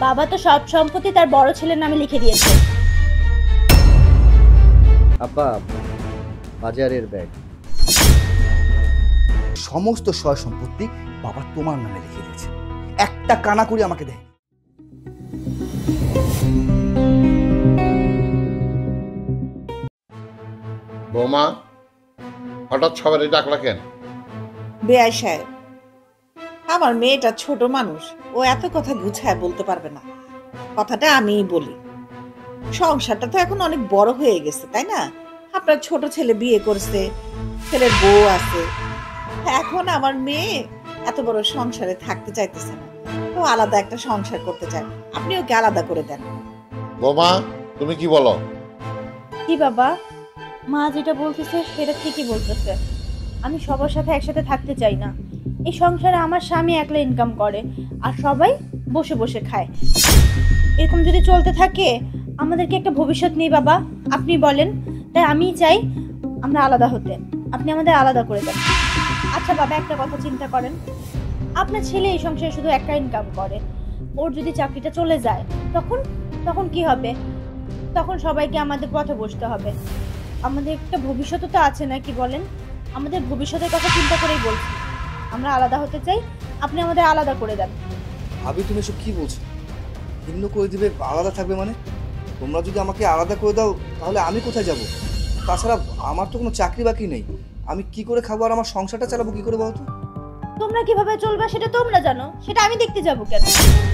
বাবা তো সব সম্পত্তি তার বড় ছেলের নামে লিখে দিয়েছে। আব্বা, বাজারের ব্যাগ, সমস্ত সয় সম্পত্তি বাবা তোমার নামে লিখে দিয়েছে, একটা কানা করে আমাকে দেয়। বৌমা, হঠাৎ সবারই ডাকলা কেন? বেয়াই সাহেব, আমার মেয়েটা ছোট মানুষ, ও এত কথা গুছায় বলতে পারবে না। কথাটা আমিই বলি। সংসারটা তো এখন অনেক বড় হয়ে গেছে, তাই না? আপনার ছোট ছেলে বিয়ে করছে, ছেলের বউ আছে। এখন আমার মেয়ে এত বড় সংসারে থাকতে চাইতেছে না, ও আলাদা একটা সংসার করতে চায়। আপনি ওকে আলাদা করে দেন। বৌমা, তুমি কি বলো? কি বাবা, মা যেটা বলতেছে সেটা ঠিকই বলতেছে। আমি সবার সাথে একসাথে থাকতে চাই না। এই সংসারে আমার স্বামী একলা ইনকাম করে আর সবাই বসে বসে খায়। এরকম যদি চলতে থাকে আমাদেরকে একটা ভবিষ্যৎ নেই বাবা, আপনি বলেন। তাই আমি চাই আমরা আলাদা হতে, আপনি আমাদের আলাদা করে দেন। আচ্ছা বাবা, একটা কথা চিন্তা করেন, আপনার ছেলে এই সংসারে শুধু একটা ইনকাম করে, ওর যদি চাকরিটা চলে যায় তখন তখন কি হবে? তখন সবাইকে আমাদের পথে বসতে হবে। আমাদের একটা ভবিষ্যৎ তো আছে না, কি বলেন? আমাদের ভবিষ্যতের কথা চিন্তা করেই বলছি, আমরা আলাদা হতে চাই, আপনি আমাদের আলাদা করে দেন। ভাবি, তুমি এসব কি বলছো? ভিন্ন করে দিবে, আলাদা থাকবে মানে? তোমরা যদি আমাকে আলাদা করে দাও তাহলে আমি কোথায় যাব? তাছাড়া আমার তো কোনো চাকরি বাকরি নেই, আমি কি করে খাবো আর আমার সংসারটা চালাবো কি করে বলতো? তোমরা কিভাবে চলবা সেটা তোমরা জানো, সেটা আমি দেখতে যাব কেন?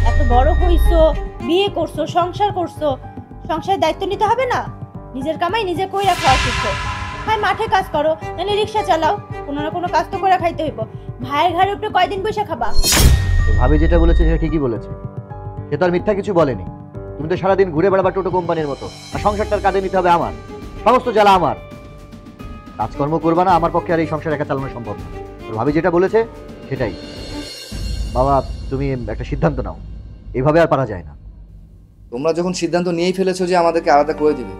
এত বড় হইছো, বিয়ে করছো, সংসার করছো, সংসারের দায়িত্ব নিতে হবে না? নিজের কামাই নিজে কইরা খাওয়া শিখো। হয় মাঠে কাজ করো, নাহলে রিক্সা চালাও, কোনো না কোনো কাজ তো করে খাইতে হইব। ভাইয়ের ঘরে উপরে কয়দিন বসে খাবা? ভাবি যেটা বলেছে সেটা ঠিকই বলেছে, সে তো আর মিথ্যা কিছু বলেনি। তুমি তো সারাদিন ঘুরে বেড়াবা টোটো কোম্পানির মতো, আর সংসারটার কাজে নিতে হবে আমার, সমস্ত জ্বালা আমার। কাজকর্ম করবা না, আমার পক্ষে আর এই সংসার একা চালানো সম্ভব না। ভাবি যেটা বলেছে সেটাই। বাবা, তুমি একটা সিদ্ধান্ত নাও, এইভাবে আর পারা যায় না। তোমরা যখন সিদ্ধান্ত নিয়েই ফেলেছো যে আমাদেরকে আলাদা করে দিবে,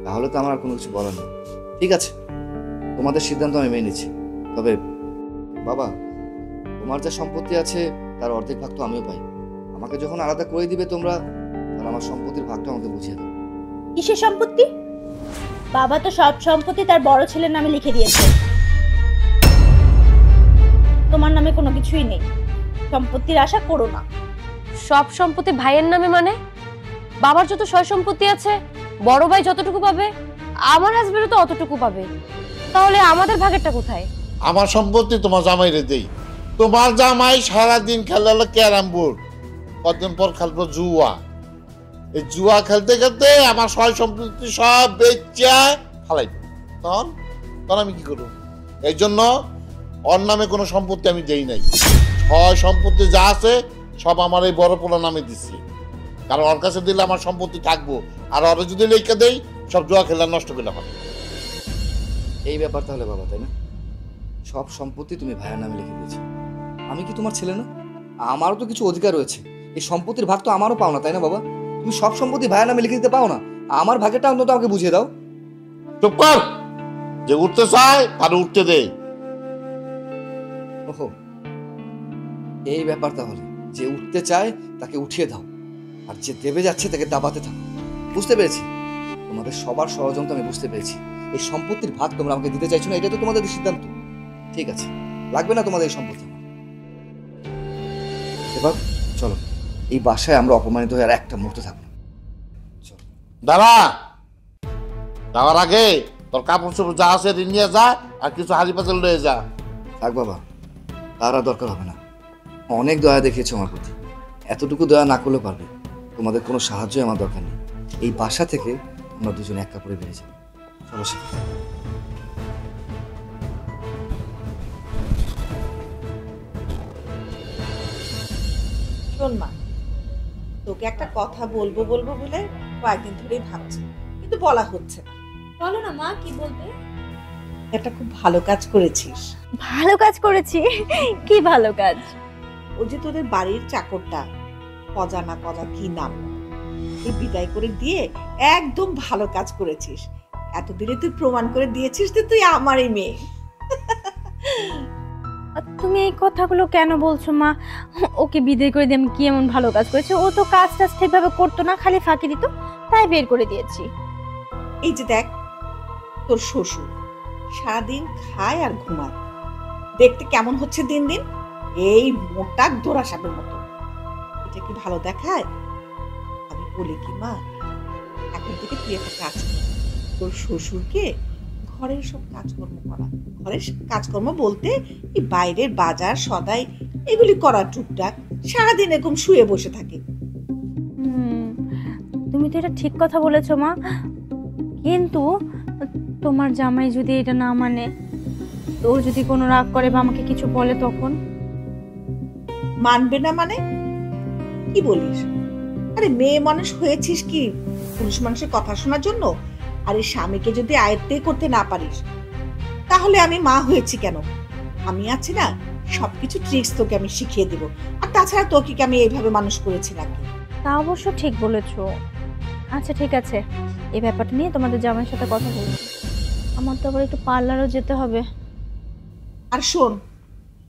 তাহলে তো আমার আর কোনো কিছু বলার নেই। ঠিক আছে, তোমাদের সিদ্ধান্ত আমি মেনে নিচ্ছি। তবে বাবা, তোমার যা সম্পত্তি আছে তার অর্ধেক ভাগ তো আমিও পাই। আমাকে যখন আলাদা করে দিবে তোমরা, তাহলে আমার সম্পত্তির ভাগটা আমাকে বুঝিয়ে দেবে। কিসের সম্পত্তি? বাবা তো সব সম্পত্তি তার বড় ছেলের নামে লিখে দিয়েছে, তোমার নামে কোনো কিছুই নেই। সম্পত্তির আশা করো না। সব সম্পত্তি ভাইয়ের নামে মানে? বাবার যত সয় সম্পত্তি আছে, বড় ভাই যতটুকু পাবে, আমার হাজবেন্ডও তো অতটুকু পাবে। তাহলে আমাদের ভাগেরটা কোথায়? আমার সম্পত্তি তোমার জামাইরে দেই। তোমার জামাই সারাদিন খেলে হলো ক্যারাম বোর্ড, কতদিন পর খেলবো জুয়া। এই জুয়া খেলতে খেলতে আমার সয় সম্পত্তি সব বেচা ফালাই, তখন তখন আমি কি করবো? এই জন্য ওর নামে কোনো সম্পত্তি আমি দেই নাই। সয় সম্পত্তি যা আছে সব আমার এই বড় পোলার নামে দিচ্ছি, কারণ ওর কাছে দিলে আমার সম্পত্তি থাকবো, আর ওরা যদি লেখা দেই সব জুয়া খেলা নষ্ট করে হবে। এই ব্যাপার তাহলে বাবা, তাই না? সব সম্পত্তি তুমি ভাইয়ের নামে লিখে দিয়েছো। আমি কি তোমার ছেলে না? আমারও তো কিছু অধিকার রয়েছে। এই সম্পত্তির ভাগ তো আমারও পাও না, তাই না বাবা? তুমি সব সম্পত্তি ভাইয়ের নামে লিখে দিতে পাও না? আমার ভাগেরটা অন্তত আমাকে বুঝিয়ে দাও। চুপ কর, যে উঠতে চায় তার উঠতে দে। ওহো, এই ব্যাপার তাহলে। যে উঠতে চায় তাকে উঠিয়ে দাও, আর যে দেবে যাচ্ছে তাকে দাবাতে থাকো। বুঝতে পেরেছি, তোমাদের সবার ষড়যন্ত্র আমি বুঝতে পেরেছি। এই সম্পত্তির ভাগ তোমরা আমাকে দিতে চাইছো না, এটা তো তোমাদের সিদ্ধান্ত। ঠিক আছে, লাগবে না তোমাদের এই সম্পত্তি। এবার চলো, এই বাসায় আমরা অপমানিত হয়ে আর একটা মুহূর্ত থাকবো না। চলো। দাঁড়া, যাওয়ার আগে তোর কাপড় চোপড় যা আছে নিয়ে যা, আর কিছু হাড়ি পাতিল লয়ে যা। থাক বাবা, তার আর দরকার হবে না। অনেক দয়া দেখিয়েছো আমার প্রতি, এতটুকু দয়া না করলেও পারবে। তোমাদের কোনো সাহায্যই আমার দরকার নেই। এই বাসা থেকে আমরা দুজনে এক কাপড়ে বেরিয়ে যাবো। চলো সে। শোন মা, তোকে একটা কথা বলবো বলবো বলে কয়েকদিন ধরেই ভাবছি, কিন্তু বলা হচ্ছে না। বলো না মা, কি বলতে? একটা খুব ভালো কাজ করেছিস। ভালো কাজ করেছি? কি ভালো কাজ? ওই যে তোদের বাড়ির চাকরটা, কজা না কজা কি নাম, এই বিদায় করে দিয়ে একদম ভালো কাজ করেছিস। এতদিনে তুই প্রমাণ করে দিয়েছিস যে তুই আমারই মেয়ে। তুমি এই কথাগুলো কেন বলছো মা? ওকে বিদায় করে দিয়ে আমি কি এমন ভালো কাজ করেছি? ও তো কাজ টাজ ঠিকভাবে করতো না, খালি ফাঁকি দিত, তাই বের করে দিয়েছি। এই যে দেখ, তোর শ্বশুর সারাদিন খায় আর ঘুমায়, দেখতে কেমন হচ্ছে দিন দিন, এই মোটা দোরা সাপের মতো। এটা কি ভালো দেখায়? আমি বলি কি মা, এখন থেকে তুই একটা কাজ কর, তোর শ্বশুরকে ঘরের সব কাজকর্ম করা, ঘরের কাজকর্ম বলতে এই বাইরের বাজার সদাই এগুলি করা, টুকটাক। সারাদিন এরকম শুয়ে বসে থাকে। তুমি তো এটা ঠিক কথা বলেছো মা, কিন্তু তোমার জামাই যদি এটা না মানে, তো ও যদি কোনো রাগ করে বা আমাকে কিছু বলে, তখন? মানবে না মানে? কি বলিস? আরে মেয়ে মানুষ হয়েছিস কি পুরুষ মানুষের কথা শোনার জন্য? আরে স্বামীকে যদি আয়ত্তে করতে না পারিস, তাহলে আমি মা হয়েছি কেন? আমি আছি না, সবকিছু ট্রিক্স তোকে আমি শিখিয়ে দেব। আর তাছাড়া তোকে কি আমি এইভাবে মানুষ করেছি নাকি? তা অবশ্য ঠিক বলেছো। আচ্ছা ঠিক আছে, এই ব্যাপারটা নিয়ে তোমাদের জামাইয়ের সাথে কথা বলছি। আমার তো আবার একটু পার্লারও যেতে হবে। আর শোন,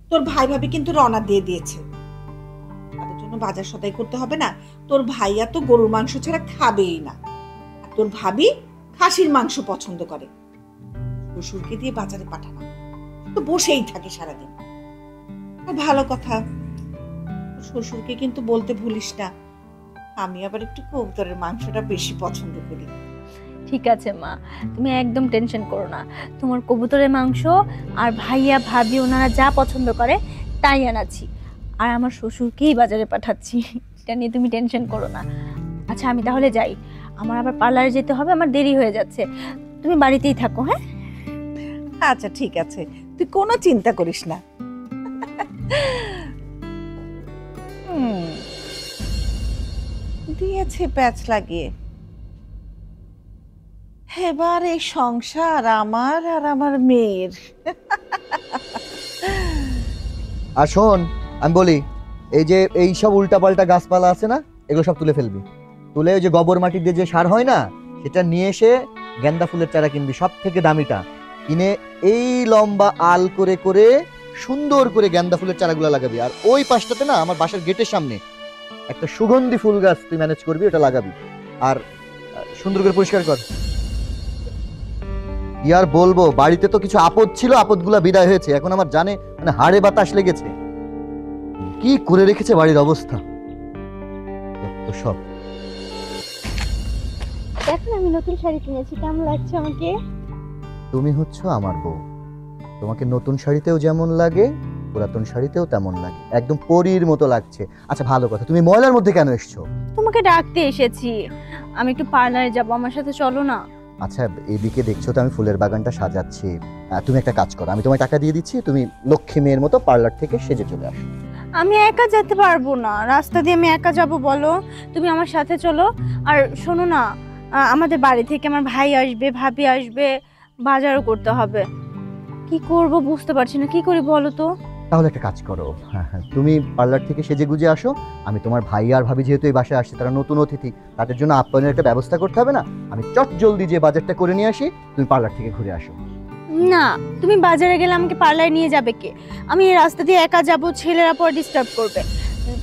তোর ভাই ভাবি কিন্তু রওনা দিয়ে দিয়েছে, তাদের জন্য বাজার সদাই করতে হবে না। তোর ভাইয়া তো গরুর মাংস ছাড়া খাবেই না, আর তোর ভাবি খাসির মাংস পছন্দ করে। শ্বশুরকে দিয়ে বাজারে পাঠানো, তো বসেই থাকে সারাদিন। আর ভালো কথা, শ্বশুরকে কিন্তু বলতে ভুলিস না, আমি আবার একটু কবুতরের মাংসটা বেশি পছন্দ করি। ঠিক আছে মা, তুমি একদম টেনশন করো না। তোমার কবুতরের মাংস আর ভাইয়া ভাবি ওনারা যা পছন্দ করে তাই আনাচ্ছি, আর আমার শ্বশুরকেই বাজারে পাঠাচ্ছি, এটা নিয়ে তুমি টেনশন করো না। আচ্ছা আমি তাহলে যাই, আমার আবার পার্লারে যেতে হবে, আমার দেরি হয়ে যাচ্ছে। তুমি বাড়িতেই থাকো। হ্যাঁ আচ্ছা ঠিক আছে, তুই কোনো চিন্তা করিস না। দিয়েছে প্যাচ লাগিয়ে। এবার এই সংসার আমার আর আমার মেয়ের। আর শোন, আমি বলি, এই যে এই সব উল্টাপাল্টা গাছপালা আছে না, এগুলো সব তুলে ফেলবি। তুলে ওই যে গোবর মাটি দিয়ে যে সার হয় না, সেটা নিয়ে এসে গেন্দা ফুলের চারা কিনবি, সব থেকে দামিটা কিনে এই লম্বা আল করে করে সুন্দর করে গেন্দা ফুলের চারাগুলো লাগাবি। আর ওই পাশটাতে না, আমার বাসার গেটের সামনে একটা সুগন্ধি ফুল গাছ তুই ম্যানেজ করবি, ওটা লাগাবি। আর সুন্দর করে পরিষ্কার কর। কি আর বলবো, বাড়িতে তো কিছু আপদ ছিল, আপদগুলা বিদায় হয়েছে। এখন আমার জানে মানে হাড়ে বাতাস লেগেছে, কি করে রেখেছে বাড়ির অবস্থা তো সব। দেখো আমি নতুন শাড়ি কিনেছি, কেমন লাগছে আমাকে? তুমি হচ্ছ আমার বউ, তোমাকে নতুন শাড়িতেও যেমন লাগে, পুরাতন শাড়িতেও তেমন লাগে, একদম পরীর মতো লাগছে। আচ্ছা ভালো কথা, তুমি ময়লার মধ্যে কেন এসছো? তোমাকে ডাকতে এসেছি, আমি একটু পার্লারে যাব, আমার সাথে চলো না? আচ্ছা এদিকে দেখছো তো আমি ফুলের বাগানটা সাজাচ্ছি, তুমি একটা কাজ করো, আমি তোমায় টাকা দিয়ে দিচ্ছি, তুমি লক্ষ্মী মেয়ের মতো পার্লার থেকে সেজে চলে আসো। আমি একা যেতে পারবো না, রাস্তা দিয়ে আমি একা যাব বলো? তুমি আমার সাথে চলো। আর শোনো না, আমাদের বাড়ি থেকে আমার ভাই আসবে, ভাবি আসবে, বাজারও করতে হবে। কি করব বুঝতে পারছি না, কি করি বলো তো? তাহলে একটা কাজ করো, তুমি পার্লার থেকে সেজে গুজে আসো, আমি তোমার ভাই আর ভাবি যেহেতু এই বাসায় আসছে, তারা নতুন অতিথি, তাদের জন্য আপ্যায়নের একটা ব্যবস্থা করতে হবে না, আমি চট জলদি যে বাজারটা করে নিয়ে আসি, তুমি পার্লার থেকে ঘুরে আসো। না, তুমি বাজারে গেলে আমাকে পার্লারে নিয়ে যাবে কে? আমি এই রাস্তা দিয়ে একা যাব, ছেলেরা পর ডিস্টার্ব করবে।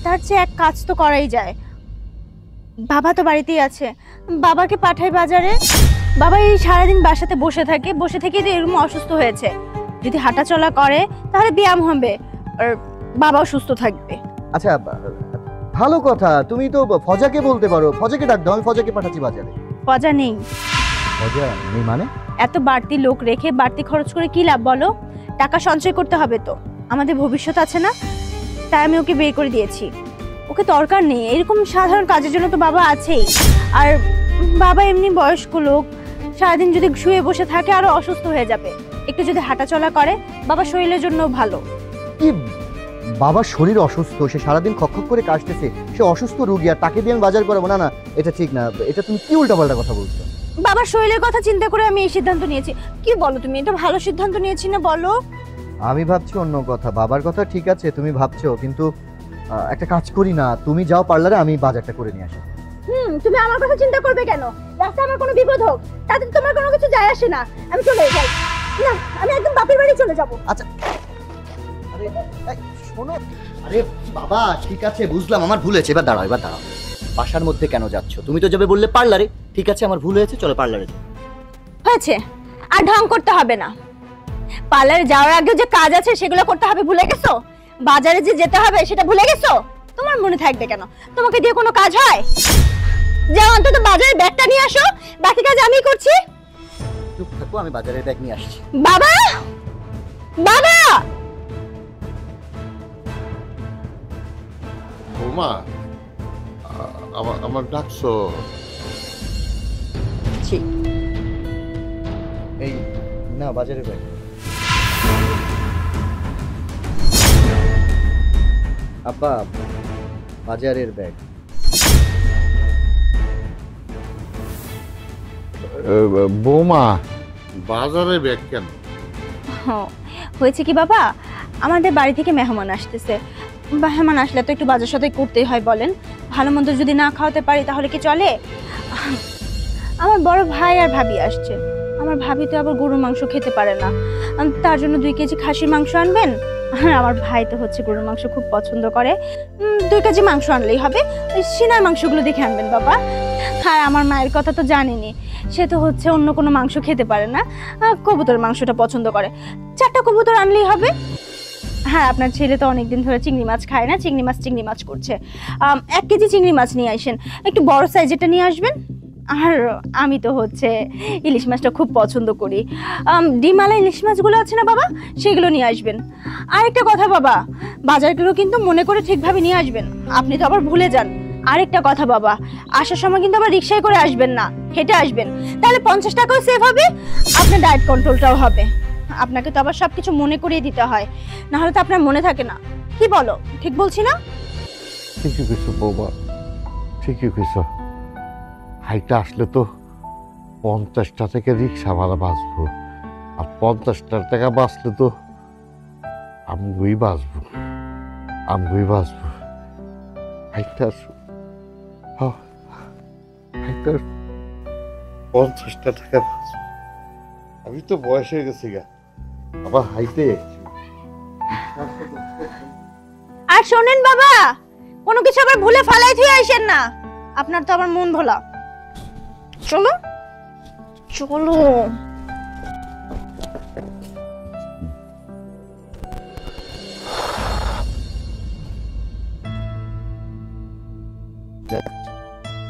তার চেয়ে এক কাজ তো করাই যায়, বাবা তো বাড়িতেই আছে, বাবাকে পাঠাই বাজারে। বাবা এই সারাদিন বাসাতে বসে থাকে, বসে থেকে তো এরকম অসুস্থ হয়েছে, যদি হাঁটাচলা করে তাহলে ব্যায়াম হবে আর বাবাও সুস্থ থাকবে। আচ্ছা ভালো কথা, তুমি তো ফজাকে বলতে পারো, ফজাকে ডাক দাও, আমি ফজাকে পাঠাচ্ছি বাজারে। পজা নেই। ফজা নেই মানে? এত বাড়তি লোক রেখে বাড়তি খরচ করে কি লাভ বলো? টাকা সঞ্চয় করতে হবে তো, আমাদের ভবিষ্যৎ আছে না, তাই আমি ওকে বের করে দিয়েছি। ওকে দরকার নেই, এরকম সাধারণ কাজের জন্য তো বাবা আছেই। আর বাবা এমনি বয়স্ক লোক, সারাদিন যদি শুয়ে বসে থাকে আরো অসুস্থ হয়ে যাবে। একটু যদি হাঁটাচলা করে বাবা শরীরের জন্য ভালো। কি বাবার শরীর অসুস্থ, সে সারাদিন খক করে কাশতেছে, সে অসুস্থ রোগী, আর তাকে দিয়ে আমি বাজার করাবো? না না, এটা ঠিক না, এটা তুমি কি উল্টাপাল্টা কথা বলছো? বাবার শরীরের কথা চিন্তা করে আমি এই সিদ্ধান্ত নিয়েছি। কি বলো তুমি, এটা ভালো সিদ্ধান্ত নিয়েছি না বলো? আমি ভাবছি অন্য কথা, বাবার কথা ঠিক আছে তুমি ভাবছো, কিন্তু একটা কাজ করি না, তুমি যাও পার্লারে, আমি বাজারটা করে নিয়ে আসি। তুমি আমার কথা চিন্তা করবে কেন? রাস্তায় আমার কোনো বিপদ হোক তাতে তোমার কোনো কিছু যায় আসে না, আমি চলে যাই। না, আমি একদম বাপের বাড়ি চলে যাব। আচ্ছা আরে আরে এই, শোনো। আরে বাবা ঠিক আছে বুঝলাম, আমার ভুল হয়েছে। এবার দাঁড়াও, এবার দাঁড়াও। বাসার মধ্যে কেন যাচ্ছ? তুমি তো যাবে বললে পার্লারে। ঠিক আছে, আমার ভুল হয়েছে, চলো পার্লারে যাও। হয়েছে, আর ঢং করতে হবে না। পার্লারে যাওয়ার আগে যে কাজ আছে সেগুলো করতে হবে ভুলে গেছো? বাজারে যে যেতে হবে সেটা ভুলে গেছো? তোমার মনে থাকবে কেন? তোমাকে দিয়ে কোনো কাজ হয়? যাও অন্তত বাজারের ব্যাগটা নিয়ে আসো, বাকি কাজ আমিই করছি। চুপ থাকো, আমি বাজারের ব্যাগ নিয়ে আসছি। বাবা, বাবা! বৌমা, আমার ডাকছো? এই না, বাজারের ব্যাগ। আব্বা, বাজারের ব্যাগ। বৌমা, বাজারে ব্যাগ কেন? হয়েছে কি বাবা, আমাদের বাড়ি থেকে মেহমান আসতেছে। মেহমান আসলে তো একটু বাজার সদাই করতেই হয় বলেন। ভালো মন্দ যদি না খাওয়াতে পারি তাহলে কি চলে? আমার বড় ভাই আর ভাবি আসছে। আমার ভাবি তো আবার গরুর মাংস খেতে পারে না, তার জন্য 2 কেজি খাসির মাংস আনবেন। আর আমার ভাই তো হচ্ছে গরুর মাংস খুব পছন্দ করে। 2 কেজি মাংস আনলেই হবে। ওই সিনার মাংসগুলো দেখে আনবেন বাবা। আর আমার মায়ের কথা তো জানেনি, সে তো হচ্ছে অন্য কোনো মাংস খেতে পারে না, কবুতর মাংসটা পছন্দ করে। 4টা কবুতর আনলেই হবে। হ্যাঁ, আপনার ছেলে তো অনেকদিন ধরে চিংড়ি মাছ খায় না, চিংড়ি মাছ করছে। 1 কেজি চিংড়ি মাছ নিয়ে আসেন, একটু বড় সাইজেরটা নিয়ে আসবেন। আর আমি তো হচ্ছে ইলিশ মাছটা খুব পছন্দ করি। ডিমালা ইলিশ মাছগুলো আছে না বাবা, সেগুলো নিয়ে আসবেন। আরেকটা কথা বাবা, বাজারগুলো কিন্তু মনে করে ঠিকভাবে নিয়ে আসবেন, আপনি তো আবার ভুলে যান। আরেকটা কথা বাবা, আসার সময় কিন্তু আবার রিকশায় করে আসবেন না, হেঁটে আসবেন। তাহলে 50 টাকাও সেভ হবে, আপনার ডায়েট কন্ট্রোলটাও হবে। আপনাকে তো আবার সবকিছু মনে করিয়ে দিতে হয়, না হলে তো আপনার মনে থাকে না। কি বলো, ঠিক বলছি না? ঠিকই কইছো বৌমা, ঠিকই কইছো। হাইটা আসলে তো 50টা থেকে রিক্সা ভাড়া বাঁচবো, আর 50টা টাকা বাঁচলে তো আমগুই বাঁচবো, আমগুই বাঁচবো। হাইটা হাইটা 50টা টাকা বাঁচবো। আমি তো বয়স হয়ে গেছি গা, আবার হাইতে। আর শোনেন বাবা, কোনো কিছু আবার ভুলে ফালাই দিয়ে আসেন না, আপনার তো আবার মন ভোলা। চলো চলো।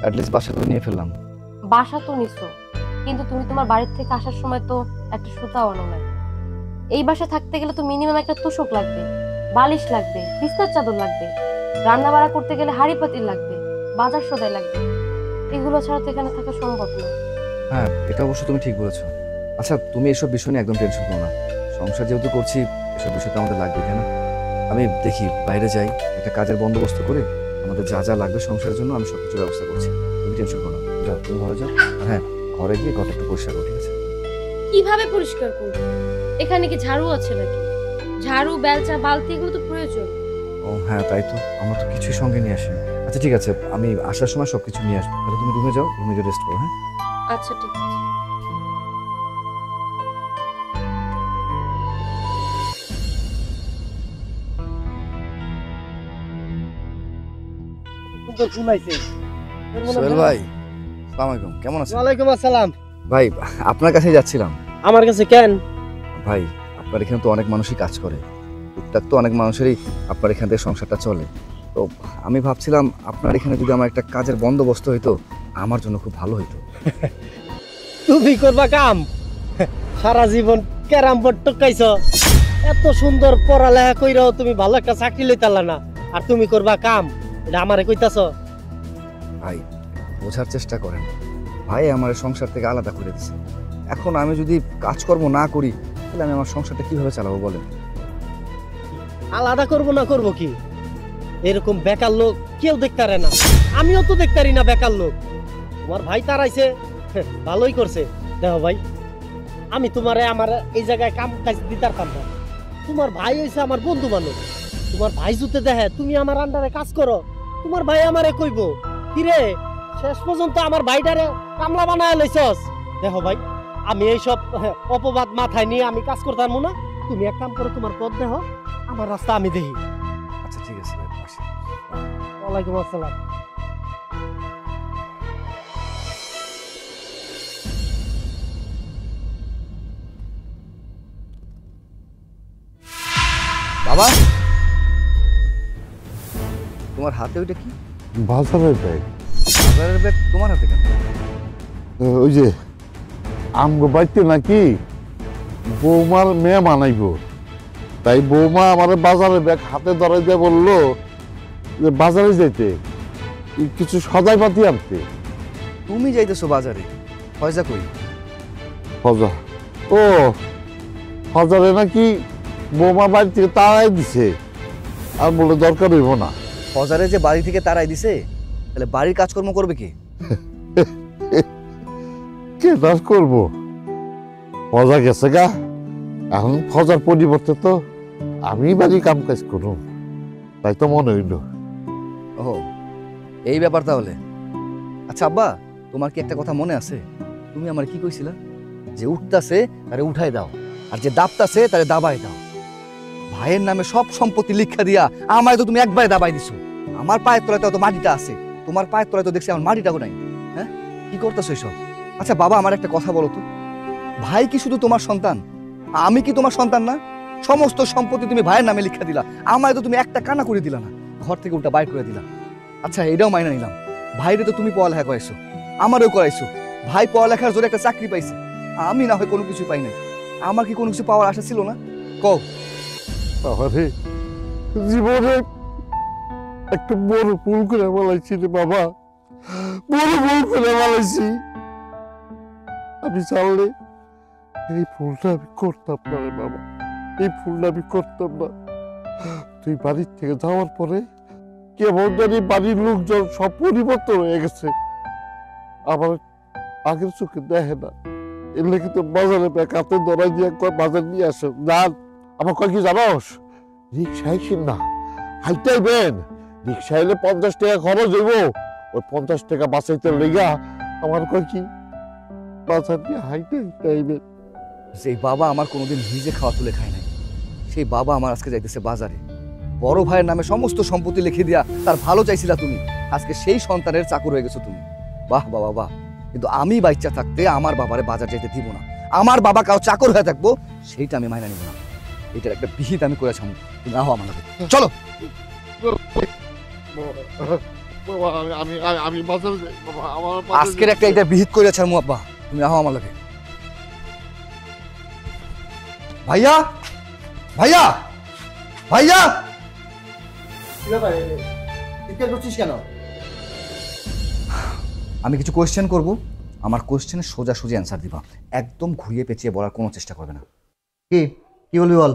অ্যাটলিস্ট বাসা তো নিয়ে ফেললাম। বাসা তো নিছো, কিন্তু তুমি তোমার বাড়ির থেকে আসার সময় তো একটা সুতাও আনো নাই। এই বাসা থাকতে গেলে তো মিনিমাম একটা তোষক লাগবে, বালিশ লাগবে, বিছনার চাদর লাগবে, রান্না বাড়া করতে গেলে হাঁড়ি পাতিল লাগবে, বাজার সদাই লাগবে। এগুলো ছাড়া তো এখানে থাকা সম্ভব না। হ্যাঁ, এটা অবশ্য তুমি ঠিক বলেছো। আচ্ছা, তুমি এসব বিষয় নিয়ে একদম টেনশন করো না। সংসার যেহেতু করছি, এসব বিষয় তো আমাদের লাগবে, তাই না? আমি দেখি বাইরে যাই, একটা কাজের বন্দোবস্ত করে আমাদের যা যা লাগবে সংসারের জন্য আমি সবকিছু ব্যবস্থা করছি। তুমি টেনশন করো না, যাও তুমি ঘরে যাও। আর হ্যাঁ, ঘরে গিয়ে ঘরটা একটু পরিষ্কার করো, ঠিক আছে? কিভাবে পরিষ্কার করবো? এখানে কি ঝাড়ু আছে নাকি? ঝাড়ু, বেলচা, বালতি এগুলো তো প্রয়োজন। ও হ্যাঁ, তাই তো, আমরা তো কিছুই সঙ্গে নিয়ে আসি। আচ্ছা ঠিক আছে, আমি আসার সময় সবকিছু নিয়ে আসবো। তাহলে তুমি রুমে যাও, রুমে গিয়ে রেস্ট করো। হ্যাঁ, আচ্ছা ঠিক আছে। সোহেল ভাই, আসসালামু আলাইকুম, কেমন আছেন? ওয়ালাইকুম আসসালাম। ভাই, আপনার কাছেই যাচ্ছিলাম। আমার কাছে কেন? ভাই, আপনার এখানে তো অনেক মানুষই কাজ করে, টুকটাক তো অনেক মানুষেরই আপনার এখান থেকে সংসারটা চলে। তো আমি ভাবছিলাম আপনার এখানে যদি আমার একটা কাজের বন্দোবস্ত হইতো, আমার জন্য খুব ভালো হইতো। তুমি করবা কাম? সারা জীবন ক্যারাম বোর্ড টকাইছ, এত সুন্দর পড়ালেখা কইরাও তুমি ভালো একটা চাকরি লইতালা না, আর তুমি করবা কাম? এটা আমারে কইতাছ? ভাই, বোঝার চেষ্টা করেন। ভাই আমার সংসার থেকে আলাদা করে দিছে। এখন আমি যদি কাজকর্ম না করি, তাহলে আমি আমার সংসারটা কিভাবে চালাবো বলেন? আলাদা করব না করব কি? এরকম বেকার লোক কেউ দেখতে পারে না, আমিও তো দেখতে পারি না বেকার লোক। তোমার ভাই তারাইছে, ভালোই করছে। দেখো ভাই, আমি তোমারে আমার এই জায়গায় কাম কাজ দিতার পারব না। তোমার ভাই হইছে আমার বন্ধু মানুষ। তোমার ভাই জুতে দেখে তুমি আমার আন্ডারে কাজ করো, তোমার ভাই আমারে কইব কিরে শেষ পর্যন্ত আমার ভাইটারে কামলা বানায় লইছস। দেখো ভাই, আমি এইসব অপবাদ মাথায় নিয়ে আমি কাজ করতাম না। তুমি এক কাম করো, তোমার পথ দেখো, আমার রাস্তা আমি দেখি। আচ্ছা ঠিক আছে ভাই, আসি। ওয়ালাইকুম আসসালাম। বাবা, তোমার হাতে ওইটা কি? বাজারের ব্যাগ। বাজারের ব্যাগ তোমার হাতে কেন? ওই যে আমগো বাড়িতে নাকি বৌমার মেয়ে বানাইব, তাই বৌমা আমার বাজারের ব্যাগ হাতে ধরাই দিয়ে বললো যে বাজারে যেতে কিছু সদাই পাতি আনতে। তুমি যাইতেছো বাজারে, ফয়জা কই? ফজা, ও ফজারে নাকি বৌমা বাড়ি থেকে তাড়াই দিছে, আর বলে দরকার হইব না। ফজারে যে বাড়ি থেকে তারাই দিছে, তাহলে বাড়ির কাজকর্ম করবে কে? কে কাজ করবো? ফজা গেছে গা, এখন ফজার পরিবর্তে তো আমি বাড়ি কাম কাজ করুন, তাই তো মনে হইল। ও এই ব্যাপার তাহলে। আচ্ছা আব্বা, তোমার কি একটা কথা মনে আছে? তুমি আমার কি কইছিলা যে উঠতাছে তারে উঠাই দাও, আর যে দাবতাছে তারে দাবাই দাও। ভাইয়ের নামে সব সম্পত্তি লিখা দিয়া আমায় তো তুমি একবারে দাবাই দিছো। আমার পায়ের তলায় তো মাটিটা আছে, তোমার পায়ের তলায় তো দেখছি আমার মাটিটাও নাই। হ্যাঁ, কি করতেছো এসব? আচ্ছা বাবা, আমার একটা কথা বলো তো, ভাই কি শুধু তোমার সন্তান? আমি কি তোমার সন্তান না? সমস্ত সম্পত্তি তুমি ভাইয়ের নামে লিখা দিলা, আমায় তো তুমি একটা কানা করে দিলা না, ঘর থেকে উল্টা বাইর করে দিলা। আচ্ছা এটাও মাইনা নিলাম, ভাইরে তো তুমি পড়ালেখা করাইছো, আমারও করাইছো। ভাই পড়ালেখার জোরে একটা চাকরি পাইছে, আমি না হয় কোনো কিছু পাই নাই। আমার কি কোনো কিছু পাওয়ার আশা ছিল না? কও। তাহলে জীবনে একটা বড় ভুল করে বলাইছি রে বাবা, বড় ভুল করে বলাইছি। আমি চাইলে এই ভুলটা আমি করতাম না রে বাবা, এই ভুলটা আমি করতাম না। তুই বাড়ির থেকে যাওয়ার পরে কেমন জানি বাড়ির লোকজন সব পরিবর্তন হয়ে গেছে, আমার আগের চোখে দেখে না। এর লেগে তো বাজারে ব্যাগ হাতে ধরাই দিয়ে কয় বাজার নিয়ে আসো যান। আমার কয় কি জানোস, রিক্সায় কিন না, হাইটাই বেন। রিক্সা এলে 50 টাকা খরচ হইব, ওই 50 টাকা বাঁচাইতে লেগা আমার কয় কি বাজার দিয়ে হাইটাই বেন। সেই বাবা আমার কোনোদিন নিজে খাওয়া তুলে খায় নাই, সেই বাবা আমার আজকে যাইতেছে বাজারে। বড় ভাইয়ের নামে সমস্ত সম্পত্তি লিখে দিয়া তার ভালো চাইছিলা তুমি, আজকে সেই সন্তানের চাকর হয়ে গেছো তুমি। বাহ বাবা বাহ। কিন্তু আমি বাচ্চা থাকতে আমার বাবারে বাজার যেতে দিব না, আমার বাবা কাউ চাকর হয়ে থাকবো সেইটা আমি মাইনা নিব না। এটার একটা বিহিত আমি করেছি, তুমি আহো আমার লাগে, চলো। আমি বাজারে যাই বাবা, আমার আজকের একটা এটা বিহিত করেছে আব্বা, তুমি আহো আমার লাগে। ভাইয়া, ভাইয়া, ভাইয়া, করছিস কেন? আমি কিছু কোয়েশ্চেন করব, আমার কোয়েশ্চেনের সোজাসুজি অ্যান্সার দিবা, একদম ঘুরিয়ে পেঁচিয়ে বলার কোনো চেষ্টা করবে না। কি কি বলবি বল।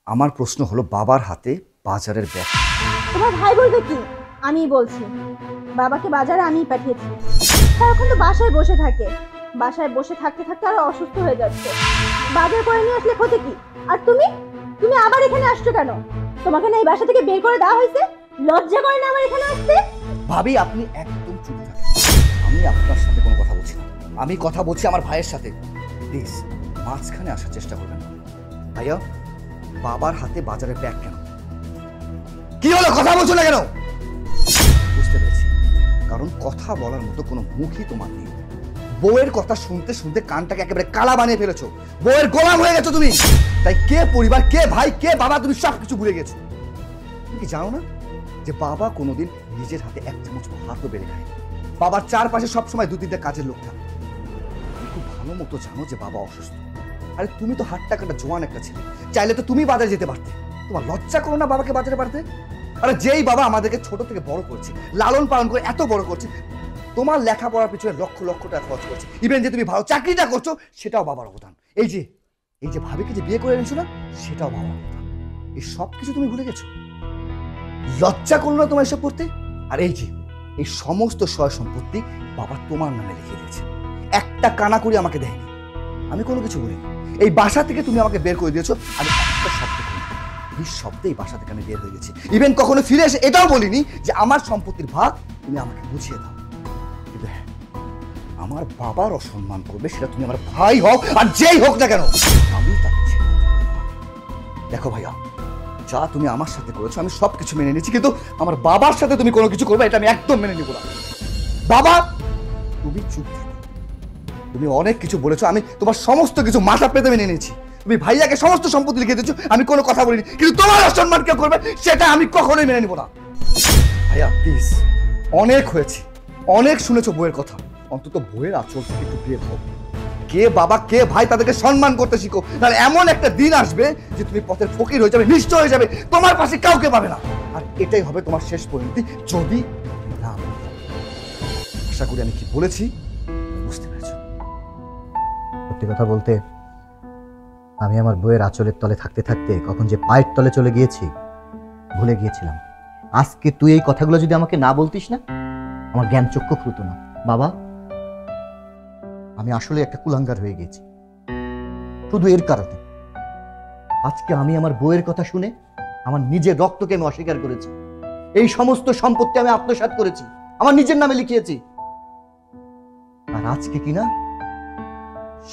আমার প্রশ্ন হলো, বাবার হাতে বাজারের ব্যাগ। তোমার ভাই বলবে কি? আমিই বলছি, বাবাকে বাজারে আমিই পাঠিয়েছি। এখন তো বাসায় বসে থাকে, বাসায় বসে থাকতে থাকতে আরো অসুস্থ হয়ে যাচ্ছে। বাজার করে নিয়ে আসলে ক্ষতি কি? আর তুমি তুমি আবার এখানে আসছো কেন? তোমাকে না এই বাসা থেকে বের করে দেওয়া হয়েছে? লজ্জা করে না আমার এখানে আসতে? ভাবি আপনি একদম চুপ থাকেন, আমি আপনার সাথে কোনো কথা বলছি না, আমি কথা বলছি আমার ভাইয়ের সাথে। প্লিজ মাঝখানে আসার চেষ্টা করবেন না। ভাইয়া, বাবার হাতে বাজারের ব্যাগ কেন? কি হলো, কথা বলছো না কেন? বুঝতে পেরেছি, কারণ কথা বলার মতো কোনো মুখই তোমার নেই। বউয়ের কথা শুনতে শুনতে কানটাকে একেবারে কালা বানিয়ে ফেলেছো, বউয়ের গোলাম হয়ে গেছো তুমি। তাই কে পরিবার, কে ভাই, কে বাবা, তুমি সব কিছু ভুলে গেছো। তুমি কি জানো না যে বাবা কোনোদিন নিজের হাতে এক চামচ ভাতও বেড়ে খায়? বাবার চারপাশে সবসময় 2-3টা কাজের লোক থাকে। তুমি খুব ভালো মতো জানো যে বাবা অসুস্থ। আরে তুমি তো হাটটা কাটা জোয়ান একটা ছেলে, চাইলে তো তুমি বাজারে যেতে পারতে। তোমার লজ্জা করো না বাবাকে বাজারে পারতে? আরে যেই বাবা আমাদেরকে ছোট থেকে বড় করছে, লালন পালন করে এত বড় করছে, তোমার লেখাপড়ার পিছনে লক্ষ লক্ষ টাকা খরচ করছে, ইভেন যে তুমি ভালো চাকরিটা করছো সেটাও বাবার অবদান। এই যে ভাবিকে যে বিয়ে করে এনেছো না, সেটাও বাবার অবদান। এই সব কিছু তুমি ভুলে গেছো? লজ্জা করলো না তোমার এসব করতে? আর এই সমস্ত সয় সম্পত্তি বাবা তোমার নামে লিখে দিয়েছে, একটা কানা করে আমাকে দেয়নি, আমি কোনো কিছু বলিনি। এই বাসা থেকে তুমি আমাকে বের করে দিয়েছো, আমি একটা শব্দ করিনি, এই শব্দে এই বাসা থেকে আমি বের হয়ে গেছি। ইভেন কখনো ফিরে এসে এটাও বলিনি যে আমার সম্পত্তির ভাগ তুমি আমাকে বুঝিয়ে দাও। কিন্তু হ্যাঁ, আমার বাবার অসম্মান করবে সেটা তুমি আমার ভাই হোক আর যেই হোক না কেন, আমি তাকে ছেড়ে দেব না। দেখো ভাইয়া, যা তুমি আমার সাথে করেছো আমি সব কিছু মেনে নিচ্ছি, কিন্তু আমার বাবার সাথে তুমি কোনো কিছু করবে এটা আমি একদম মেনে নিব না। বাবা তুমি চুপ থাকো। তুমি অনেক কিছু বলেছো, আমি তোমার সমস্ত কিছু মাথা পেতে মেনে নিয়েছি। তুমি ভাইয়াকে সমস্ত সম্পত্তি লিখে দিচ্ছ, আমি কোনো কথা বলিনি, কিন্তু তোমার অসম্মান কেউ করবে সেটা আমি কখনোই মেনে নিব না। ভাইয়া প্লিজ, অনেক হয়েছে, অনেক শুনেছো বইয়ের কথা, অন্তত বইয়ের আচল থেকে একটু বের হও। কে বাবা কে ভাই তাদেরকে সম্মান করতে শিখো, তাহলে এমন একটা দিন আসবে যে তুমি পথের ফকির হয়ে যাবে, নিশ্চয় হয়ে যাবে, তোমার পাশে কাউকে পাবে না, আর এটাই হবে তোমার শেষ পরিণতি যদি না। আশা করি আমি কি বলেছি বুঝতে পেরেছো। সত্যি কথা বলতে আমি আমার বইয়ের আঁচলের তলে থাকতে থাকতে কখন যে পায়ের তলে চলে গিয়েছি ভুলে গিয়েছিলাম। আজকে তুই এই কথাগুলো যদি আমাকে না বলতিস না, আমার জ্ঞান চক্ষু খুলতো না। বাবা, আমি আসলে একটা কুলাঙ্গার হয়ে গেছি শুধু এর কারণে। আজকে আমি আমার বইয়ের কথা শুনে আমার নিজের রক্তকে আমি অস্বীকার করেছি। এই সমস্ত সম্পত্তি আমি আত্মসাৎ করেছি, আমার নিজের নামে লিখিয়েছি। আর আজকে কিনা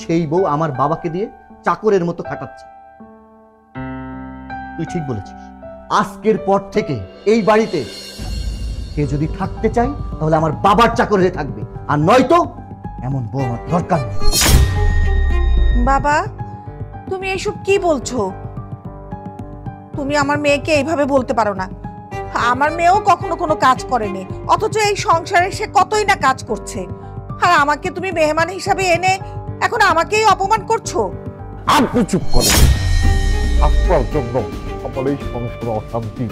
সেই বউ আমার বাবাকে দিয়ে চাকরের মতো খাটাচ্ছে। তুই ঠিক বলেছিস, আজকের পর থেকে এই বাড়িতে কে যদি থাকতে চায় তাহলে আমার বাবার চাকর হয়ে থাকবে, আর নয়তো এমন বউ আমার দরকার নেই। বাবা তুমি এইসব কি বলছো? তুমি আমার মেয়েকে এইভাবে বলতে পারো না। আমার মেয়েও কখনো কোনো কাজ করেনি, অথচ এই সংসারে সে কতই না কাজ করছে, আর আমাকে তুমি মেহমান হিসাবে এনে এখন আমাকেই অপমান করছো। আপনি চুপ করেন। আপনার জন্য আমার এই সংসারে অশান্তি।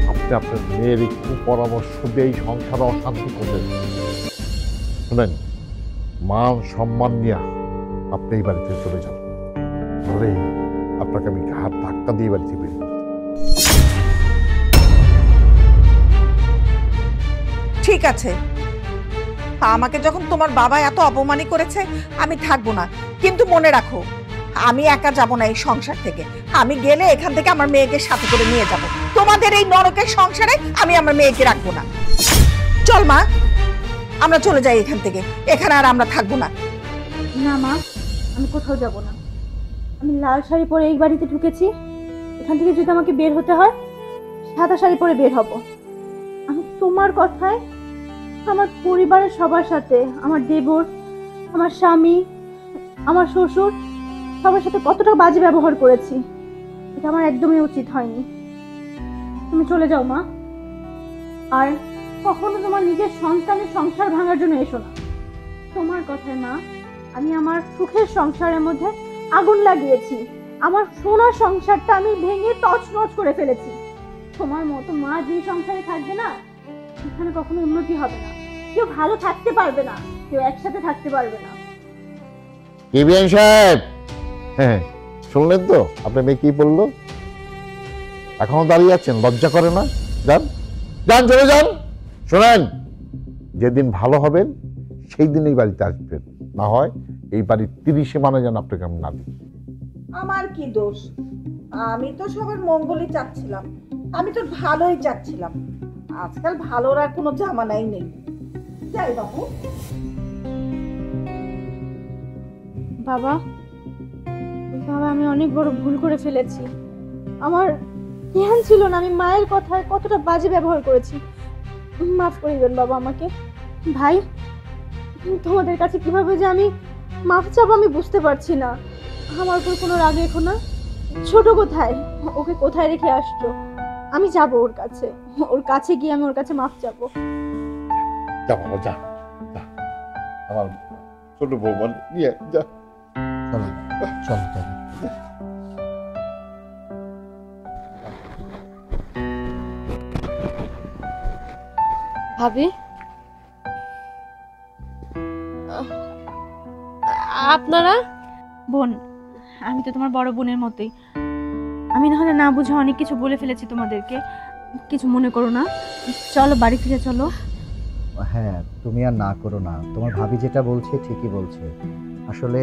আপনি আপনার মেয়ের একটু পরামর্শ দিয়ে এই সংসারে অশান্তি করবেন। শুনেন, মান সম্মান নিয়ে আপনি এই বাড়িতে চলে যান, ধরে আপনাকে আমি ঘাট ধাক্কা দিয়ে বাড়িতে বের করব। ঠিক আছে, আমাকে যখন তোমার বাবা এত অপমানই করেছে আমি থাকবো না, কিন্তু মনে রাখো আমি একা যাব না এই সংসার থেকে। আমি গেলে এখান থেকে আমার মেয়েকে সাথে করে নিয়ে যাব। তোমাদের এই নরকের সংসারে আমি আমার মেয়েকে রাখবো না। চল মা, আমরা চলে যাই এখান থেকে, এখানে আর আমরা থাকবো না। না মা, আমি কোথাও যাব না। আমি লাল শাড়ি পরে এই বাড়িতে ঢুকেছি, এখান থেকে যদি আমাকে বের হতে হয় সাদা শাড়ি পরে বের হব। আমি তোমার কথায় আমার পরিবারের সবার সাথে, আমার দেবর, আমার স্বামী, আমার শ্বশুর, সবার সাথে কতটা বাজে ব্যবহার করেছি, এটা আমার একদমই উচিত হয়নি। তুমি চলে যাও মা, আর কখনো তোমার নিজের সন্তানের সংসার ভাঙার জন্য এসো না। তোমার কথায় মা, আমি আমার সুখের সংসারের মধ্যে আগুন লাগিয়েছি, আমার সোনার সংসারটা আমি ভেঙে তছনছ করে ফেলেছি। তোমার মতো মা যে সংসারে থাকবে না, সেখানে কখনো উন্নতি হবে না, কেউ ভালো থাকতে পারবে না, কেউ একসাথে থাকতে পারবে না। কি বিআইন সাহেব, হ্যাঁ শুনলেন তো আপনার মেয়ে কি বললো? এখনো দাঁড়িয়ে আছেন, লজ্জা করে না? যান যান, চলে যান। শোনেন, যেদিন ভালো হবেন সেই দিন এই বাড়িতে আসবেন, না হয় এই বাড়ির 30 মানে যেন আপনাকে আমি না দিই। আমার কি দোষ? আমি তো সবার মঙ্গলই চাচ্ছিলাম, আমি তো ভালোই চাচ্ছিলাম। আজকাল ভালোর আর কোনো জামানাই নেই। যাই বাবু। বাবা, বাবা আমি অনেক বড় ভুল করে ফেলেছি। আমার জ্ঞান ছিল না, আমি মায়ের কথায় কতটা বাজে ব্যবহার করেছি। মাফ করে দেবেন বাবা আমাকে। ভাই, তোমাদের কাছে কিভাবে যে আমি মাফ চাবো আমি বুঝতে পারছি না। আমার উপর কোনো রাগ রেখো না। ছোট কোথায়, ওকে কোথায় রেখে আসছো? আমি যাব ওর কাছে গিয়ে আমি ওর কাছে মাফ চাবো। যা বাবা, যা যা, আমার ছোট বৌমা নিয়ে যা। চলো চলো চলো। ভাবি, আপনারা? বোন, আমি তো তোমার বড় বোনের মতোই। আমি না হলে না বুঝে অনেক কিছু বলে ফেলেছি তোমাদেরকে, কিছু মনে করো না। চলো বাড়ি ফিরে চলো। হ্যাঁ, তুমি আর না করো না, তোমার ভাবি যেটা বলছে ঠিকই বলছে। আসলে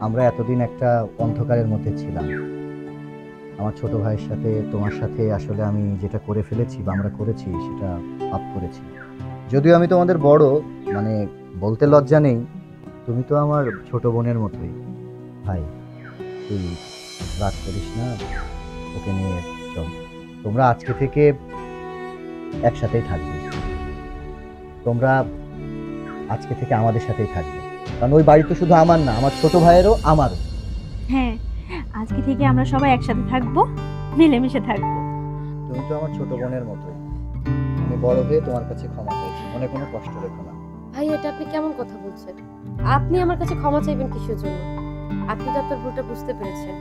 আমরা এতদিন একটা অন্ধকারের মধ্যে ছিলাম। আমার ছোট ভাইয়ের সাথে তোমার সাথে আসলে আমি যেটা করে ফেলেছি বা আমরা করেছি সেটা পাপ করেছি। যদিও আমি তোমাদের বড়, মানে বলতে লজ্জা নেই, তুমি তো আমার ছোট বোনের মতোই। ভাই তুই রাগ করিস না, ওকে নিয়ে চল। তোমরা আজকে থেকে একসাথেই থাকবে, তোমরা আজকে থেকে আমাদের সাথেই থাকবে, কারণ ওই বাড়ি তো শুধু আমার না, আমার ছোট ভাইয়েরও আমারও। হ্যাঁ, আজকে থেকে আমরা সবাই একসাথে থাকবো, মিলেমিশে থাকবো। তুমি তো আমার ছোট বোনের মতোই, আমি বড় হয়ে তোমার কাছে ক্ষমা চাইছি, মনে কোনো কষ্ট রেখো না। ভাই এটা আপনি কেমন কথা বলছেন? আপনি আমার কাছে ক্ষমা চাইবেন কিসের জন্য? আপনি তো আপনার ভুলটা বুঝতে পেরেছেন।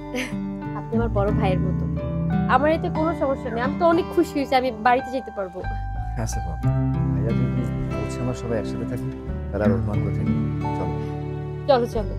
আপনি আমার বড় ভাইয়ের মতো, আমার এতে কোনো সমস্যা নেই। আমি তো অনেক খুশি হয়েছি, আমি বাড়িতে যেতে পারবো। হ্যাঁ সেফা, ভাইয়া যদি বলছে আমরা সবাই একসাথে থাকি, তাহলে আর অভিমান কোথায়? চলো। চলো চলো।